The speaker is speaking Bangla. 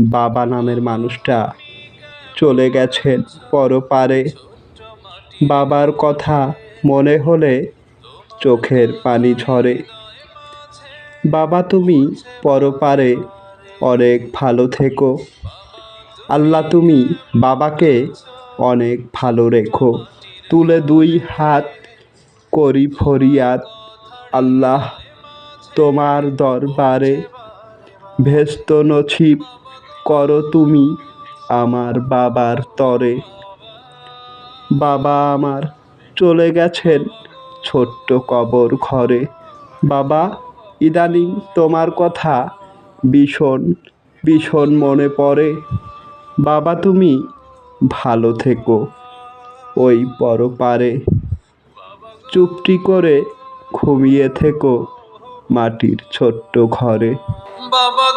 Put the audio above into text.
বাবা নামের মানুষটা চলে গেছেন পরপারে। বাবার কথা মনে হলে চোখের পানি ঝরে। বাবা তুমি পরপারে অনেক ভালো থেকো। আল্লাহ তুমি বাবাকে অনেক ভালো রেখো। তুলে দুই হাত করি ফরিয়াদ, আল্লাহ তোমার দরবারে। ভেস্ত নছিব করো তুমি আমার বাবার তরে। বাবা আমার চলে গেছেন ছোট্ট কবর ঘরে। বাবা ইদানিং তোমার কথা ভীষণ ভীষণ মনে পড়ে। বাবা তুমি ভালো থেকো ওই পরপারে। চুপটি করে ঘুমিয়ে থেকো মাটির ছোট্ট ঘরে। বাবা